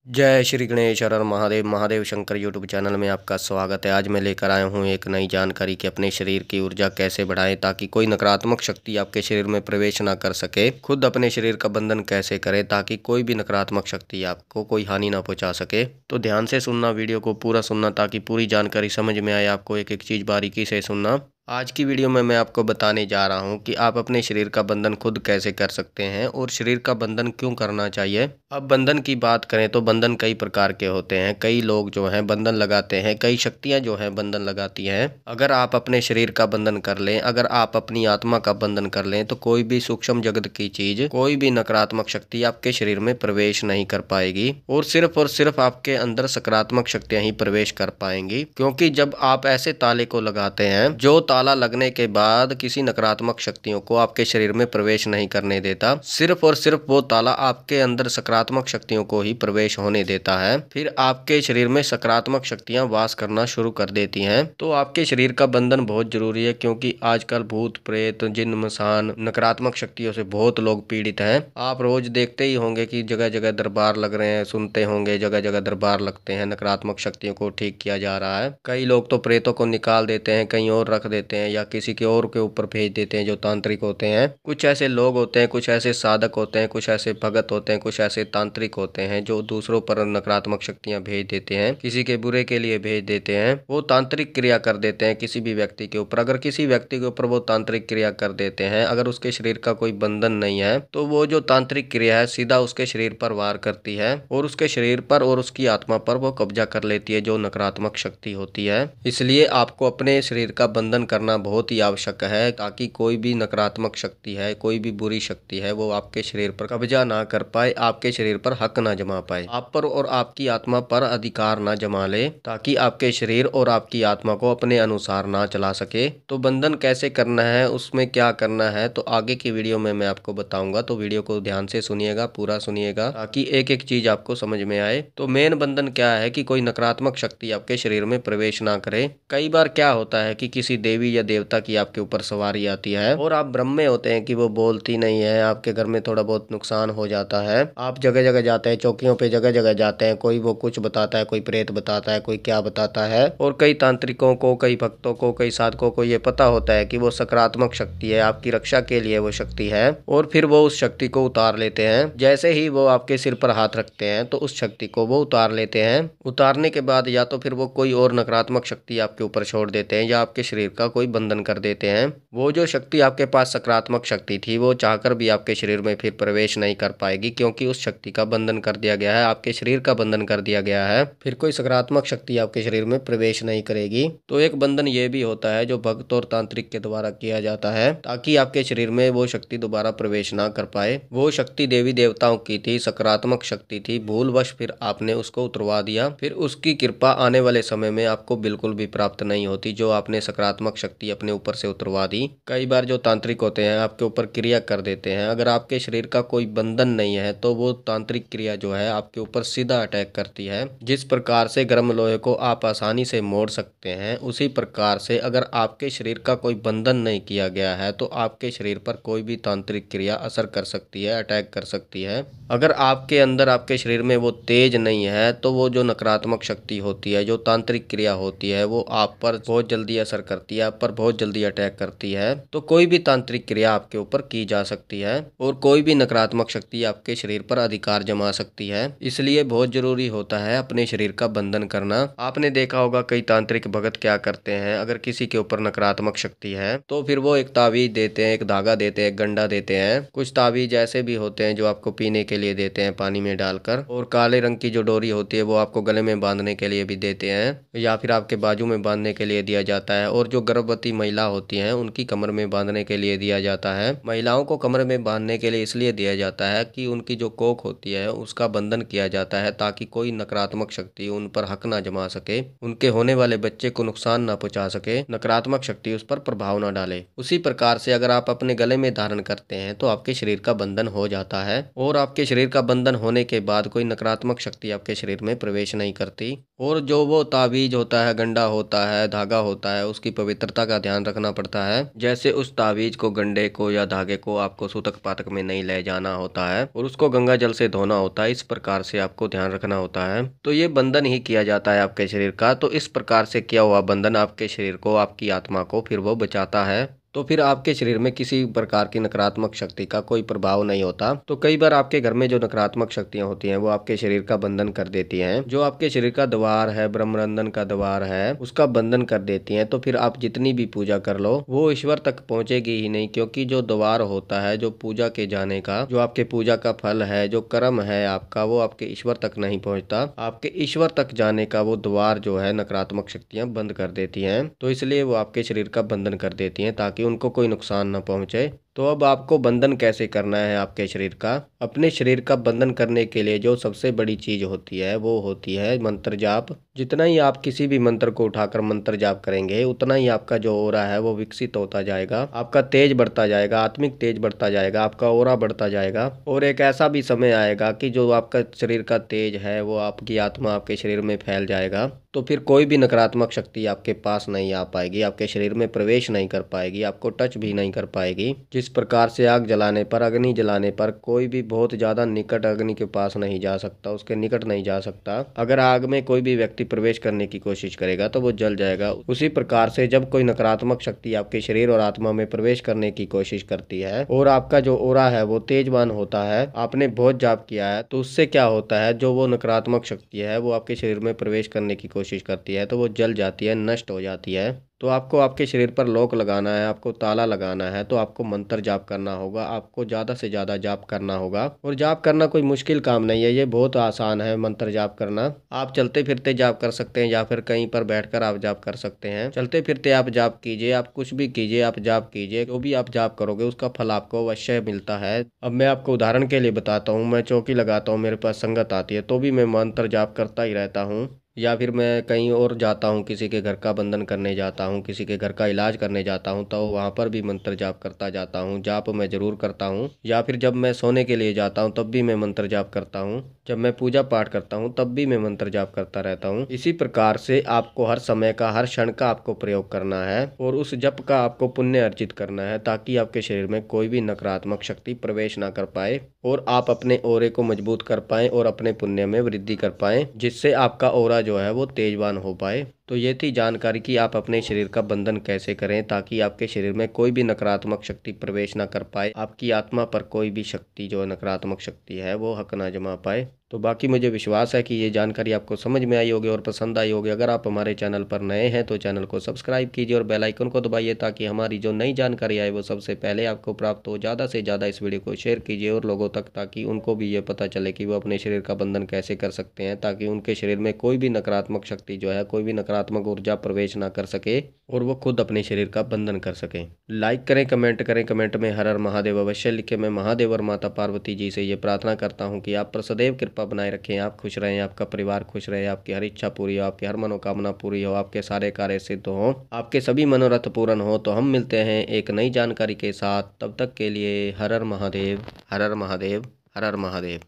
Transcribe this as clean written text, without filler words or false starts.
जय श्री गणेश हर हर Mahadev. Mahadev Shankar YouTube channel में आपका स्वागत है। आज मैं लेकर आया हूँ एक नई जानकारी कि अपने शरीर की ऊर्जा कैसे बढ़ाएं ताकि कोई नकारात्मक शक्ति आपके शरीर में प्रवेश ना कर सके। खुद अपने शरीर का बंधन कैसे करें ताकि कोई भी नकारात्मक शक्ति आपको कोई हानि ना पहुंचा सके। तो ध्यान से सुनना, वीडियो को पूरा सुनना ताकि पूरी जानकारी समझ में आए। आपको एक एक चीज़ बारीकी से सुनना। आज की वीडियो में मैं आपको बताने जा रहा हूं कि आप अपने शरीर का बंधन खुद कैसे कर सकते हैं और शरीर का बंधन क्यों करना चाहिए। अब बंधन की बात करें तो बंधन कई प्रकार के होते हैं। कई लोग जो हैं बंधन लगाते हैं, कई शक्तियां जो हैं बंधन लगाती हैं। अगर आप अपने शरीर का बंधन कर लें, अगर आप अपनी आत्मा का बंधन कर लें तो कोई भी सूक्ष्म जगत की चीज, कोई भी नकारात्मक शक्ति आपके शरीर में प्रवेश नहीं कर पाएगी और सिर्फ आपके अंदर सकारात्मक शक्तियां ही प्रवेश कर पाएंगी। क्योंकि जब आप ऐसे ताले को लगाते हैं, जो ताला लगने के बाद किसी नकारात्मक शक्तियों को आपके शरीर में प्रवेश नहीं करने देता, सिर्फ और सिर्फ वो ताला आपके अंदर सकारात्मक शक्तियों को ही प्रवेश होने देता है, फिर आपके शरीर में सकारात्मक शक्तियां वास करना शुरू कर देती हैं। तो आपके शरीर का बंधन बहुत जरूरी है, क्योंकि आजकल भूत प्रेत जिन मसान नकारात्मक शक्तियों से बहुत लोग पीड़ित हैं। आप रोज देखते ही होंगे कि जगह जगह दरबार लग रहे हैं, सुनते होंगे जगह जगह दरबार लगते हैं, नकारात्मक शक्तियों को ठीक किया जा रहा है। कई लोग तो प्रेतों को निकाल देते हैं, कहीं और रख देते हैं या किसी के और के ऊपर भेज देते हैं जो तांत्रिक होते हैं। कुछ ऐसे लोग होते हैं, कुछ ऐसे साधक होते हैं, कुछ ऐसे भगत होते हैं, कुछ ऐसे तांत्रिक होते हैं जो दूसरों पर नकारात्मक शक्तियां भेज देते हैं, किसी के बुरे के लिए भेज देते हैं। वो तांत्रिक क्रिया कर देते हैं किसी भी व्यक्ति के ऊपर। अगर किसी व्यक्ति के ऊपर वो तांत्रिक क्रिया कर देते हैं, अगर उसके शरीर का कोई बंधन नहीं है, तो वो जो तांत्रिक क्रिया है सीधा उसके शरीर पर वार करती है और उसके शरीर पर और उसकी आत्मा पर वो कब्जा कर लेती है, जो नकारात्मक शक्ति होती है। इसलिए आपको अपने शरीर का बंधन करना बहुत ही आवश्यक है ताकि कोई भी नकारात्मक शक्ति है, कोई भी बुरी शक्ति है, वो आपके शरीर पर कब्जा ना कर पाए, आपके शरीर पर हक ना जमा पाए, आप पर और आपकी आत्मा पर अधिकार ना जमा ले, ताकि आपके शरीर और आपकी आत्मा को अपने अनुसार ना चला सके। तो बंधन कैसे करना है, उसमें क्या करना है, तो आगे की वीडियो में मैं आपको बताऊंगा। तो वीडियो को ध्यान से सुनिएगा, पूरा सुनिएगा ताकि एक एक चीज आपको समझ में आए। तो मेन बंधन क्या है कि कोई नकारात्मक शक्ति आपके शरीर में प्रवेश ना करे। कई बार क्या होता है कि किसी देवी या देवता की आपके ऊपर सवारी आती है और आप भ्रम में होते हैं कि वो बोलती नहीं है, आपके घर में थोड़ा बहुत नुकसान हो जाता है। आप जगह जगह जाते हैं, चौकियों पे जगह जगह जाते हैं, कोई वो कुछ बताता है, कोई प्रेत बताता है, कोई क्या बताता है। और कई तांत्रिकों को, कई भक्तों को, कई साधकों को ये पता होता है कि वो सकारात्मक शक्ति है, आपकी रक्षा के लिए वो शक्ति है, और फिर वो उस शक्ति को उतार लेते हैं। जैसे ही वो आपके सिर पर हाथ रखते हैं तो उस शक्ति को वो उतार लेते हैं। उतारने के बाद या तो फिर वो कोई और नकारात्मक शक्ति आपके ऊपर छोड़ देते हैं या आपके शरीर का कोई बंधन कर देते हैं। वो जो शक्ति आपके पास सकारात्मक शक्ति थी, वो चाहकर भी आपके शरीर में फिर प्रवेश नहीं कर पाएगी, क्योंकि उस शक्ति का बंधन कर दिया गया है, आपके शरीर का बंधन कर दिया गया है। फिर कोई सकारात्मक शक्ति आपके शरीर में प्रवेश नहीं करेगी। तो एक बंधन ये भी होता है जो भक्त और तांत्रिक के द्वारा किया जाता है, ताकि आपके शरीर में वो शक्ति दोबारा प्रवेश ना कर पाए। वो शक्ति देवी देवताओं की थी, सकारात्मक शक्ति थी, भूलवश फिर आपने उसको उतरवा दिया, फिर उसकी कृपा आने वाले समय में आपको बिल्कुल भी प्राप्त नहीं होती, जो आपने सकारात्मक शक्ति अपने ऊपर से उतरवा दी। कई बार जो तांत्रिक होते हैं आपके ऊपर क्रिया कर देते हैं, अगर आपके शरीर का कोई बंधन नहीं है तो वो तांत्रिक क्रिया जो है आपके ऊपर सीधा अटैक करती है। जिस प्रकार से गर्म लोहे को आप आसानी से मोड़ सकते हैं, उसी प्रकार से अगर आपके शरीर का कोई बंधन नहीं किया गया है तो आपके शरीर पर कोई भी तांत्रिक क्रिया असर कर सकती है, अटैक कर सकती है। अगर आपके अंदर, आपके शरीर में वो तेज नहीं है तो वो जो नकारात्मक शक्ति होती है, जो तांत्रिक क्रिया होती है, वो आप पर बहुत जल्दी असर करती है, आप पर बहुत जल्दी अटैक करती है। तो कोई भी तांत्रिक क्रिया आपके ऊपर की जा सकती है और कोई भी नकारात्मक शक्ति आपके शरीर पर अधिकार जमा सकती है। इसलिए बहुत जरूरी होता है अपने शरीर का बंधन करना। आपने देखा होगा कई तांत्रिक भगत क्या करते हैं, अगर किसी के ऊपर नकारात्मक शक्ति है तो फिर वो एक ताबीज देते हैं, एक धागा देते हैं, एक गंडा देते हैं। कुछ ताबीज ऐसे भी होते हैं जो आपको पीने के लिए देते हैं पानी में डालकर, और काले रंग की जो डोरी होती है वो आपको गले में बांधने के लिए भी देते हैं या फिर आपके बाजू में बांधने के लिए दिया जाता है। और जो गर्भवती महिला होती हैं उनकी कमर में बांधने के लिए दिया जाता है। महिलाओं को कमर में बांधने के लिए इसलिए दिया जाता है कि उनकी जो कोख होती है उसका बंधन किया जाता है, ताकि कोई नकारात्मक शक्ति उन पर हक ना जमा सके, उनके होने वाले बच्चे को नुकसान ना पहुंचा सके, नकारात्मक शक्ति उस पर प्रभाव ना डाले। उसी प्रकार से अगर आप अपने गले में धारण करते हैं तो आपके शरीर का बंधन हो जाता है, और आपके शरीर का बंधन होने के बाद कोई नकारात्मक शक्ति आपके शरीर में प्रवेश नहीं करती। और जो वो ताबीज होता है, गंडा होता है, धागा होता है, उसकी पवित्रता पवित्रता का ध्यान रखना पड़ता है। जैसे उस तावीज को, गंडे को या धागे को आपको सूतक पातक में नहीं ले जाना होता है और उसको गंगा जल से धोना होता है। इस प्रकार से आपको ध्यान रखना होता है। तो ये बंधन ही किया जाता है आपके शरीर का। तो इस प्रकार से किया हुआ बंधन आपके शरीर को, आपकी आत्मा को फिर वो बचाता है। तो फिर आपके शरीर में किसी प्रकार की नकारात्मक शक्ति का कोई प्रभाव नहीं होता। तो कई बार आपके घर में जो नकारात्मक शक्तियां होती हैं वो आपके शरीर का बंधन कर देती हैं। जो आपके शरीर का द्वार है, ब्रह्मरंधन का द्वार है, उसका बंधन कर देती हैं। तो फिर आप जितनी भी पूजा कर लो वो ईश्वर तक पहुंचेगी ही नहीं, क्योंकि जो द्वार होता है, जो पूजा के जाने का, जो आपके पूजा का फल है, जो कर्म है आपका, वो आपके ईश्वर तक नहीं पहुंचता। आपके ईश्वर तक जाने का वो द्वार जो है नकारात्मक शक्तियां बंद कर देती हैं। तो इसलिए वो आपके शरीर का बंधन कर देती हैं ताकि उनको कोई नुकसान न पहुंचे। तो अब आपको बंधन कैसे करना है आपके शरीर का? अपने शरीर का बंधन करने के लिए जो सबसे बड़ी चीज होती है वो होती है मंत्र जाप। जितना ही आप किसी भी मंत्र को उठाकर मंत्र जाप करेंगे उतना ही आपका जो ओरा है वो विकसित होता जाएगा, आपका तेज बढ़ता जाएगा, आत्मिक तेज बढ़ता जाएगा, आपका ओरा बढ़ता जाएगा। और एक ऐसा भी समय आएगा कि जो आपका शरीर का तेज है वो आपकी आत्मा आपके शरीर में फैल जाएगा। तो फिर कोई भी नकारात्मक शक्ति आपके पास नहीं आ पाएगी, आपके शरीर में प्रवेश नहीं कर पाएगी, आपको टच भी नहीं कर पाएगी। जिस प्रकार से आग जलाने पर, अग्नि जलाने पर कोई भी बहुत ज्यादा निकट अग्नि के पास नहीं जा सकता, उसके निकट नहीं जा सकता। अगर आग में कोई भी व्यक्ति प्रवेश करने की कोशिश करेगा तो वो जल जाएगा। उसी प्रकार से जब कोई नकारात्मक शक्ति आपके शरीर और आत्मा में प्रवेश करने की कोशिश करती है और आपका जो ओरा है वो तेजवान होता है, आपने बहुत जाप किया है, तो उससे क्या होता है, जो वो नकारात्मक शक्ति है वो आपके शरीर में प्रवेश करने की कोशिश करती है तो वो जल जाती है, नष्ट हो जाती है। तो आपको आपके शरीर पर लॉक लगाना है, आपको ताला लगाना है, तो आपको मंत्र जाप करना होगा, आपको ज़्यादा से ज़्यादा जाप करना होगा। और जाप करना कोई मुश्किल काम नहीं है, ये बहुत आसान है मंत्र जाप करना। आप चलते फिरते जाप कर सकते हैं या फिर कहीं पर बैठकर आप जाप कर सकते हैं। चलते फिरते आप जाप कीजिए, आप कुछ भी कीजिए, आप जाप कीजिए, जो भी आप जाप करोगे उसका फल आपको अवश्य मिलता है। अब मैं आपको उदाहरण के लिए बताता हूँ। मैं चौकी लगाता हूँ, मेरे पास संगत आती है तो भी मैं मंत्र जाप करता ही रहता हूँ। या फिर मैं कहीं और जाता हूँ, किसी के घर का बंधन करने जाता हूँ, किसी के घर का इलाज करने जाता हूँ, तो वहाँ पर भी मंत्र जाप करता जाता हूँ। जाप मैं जरूर करता हूँ। या फिर जब मैं सोने के लिए जाता हूँ तब भी मैं मंत्र जाप करता हूँ। जब मैं पूजा पाठ करता हूँ तब भी मैं मंत्र जाप करता रहता हूँ। इसी प्रकार से आपको हर समय का, हर क्षण का आपको प्रयोग करना है और उस जप का आपको पुण्य अर्जित करना है ताकि आपके शरीर में कोई भी नकारात्मक शक्ति प्रवेश ना कर पाए और आप अपने ओरे को मजबूत कर पाएं और अपने पुण्य में वृद्धि कर पाएं, जिससे आपका ओरा जो है वो तेजवान हो पाए। तो ये थी जानकारी कि आप अपने शरीर का बंधन कैसे करें ताकि आपके शरीर में कोई भी नकारात्मक शक्ति प्रवेश ना कर पाए, आपकी आत्मा पर कोई भी शक्ति जो नकारात्मक शक्ति है वो हक ना जमा पाए। तो बाकी मुझे विश्वास है कि ये जानकारी आपको समझ में आई होगी और पसंद आई होगी। अगर आप हमारे चैनल पर नए हैं तो चैनल को सब्सक्राइब कीजिए और बेल आइकन को दबाइए ताकि हमारी जो नई जानकारी आए वो सबसे पहले आपको प्राप्त हो। ज़्यादा से ज़्यादा इस वीडियो को शेयर कीजिए और लोगों तक, ताकि उनको भी ये पता चले कि वो अपने शरीर का बंधन कैसे कर सकते हैं ताकि उनके शरीर में कोई भी नकारात्मक शक्ति जो है, कोई भी नकारात्मक ऊर्जा प्रवेश ना कर सके और वो खुद अपने शरीर का बंधन कर सके। लाइक करें, कमेंट करें, कमेंट में हर हर महादेव अवश्य लिखें। मैं महादेव और माता पार्वती जी से ये प्रार्थना करता हूँ कि आप पर सदैव कृपा बनाए रखें, आप खुश रहें, आपका परिवार खुश रहे, आपकी हर इच्छा पूरी हो, आपकी हर मनोकामना पूरी हो, आपके सारे कार्य सिद्ध हो, आपके सभी मनोरथ पूर्ण हो। तो हम मिलते हैं एक नई जानकारी के साथ, तब तक के लिए हर हर महादेव, हर हर महादेव, हर हर महादेव।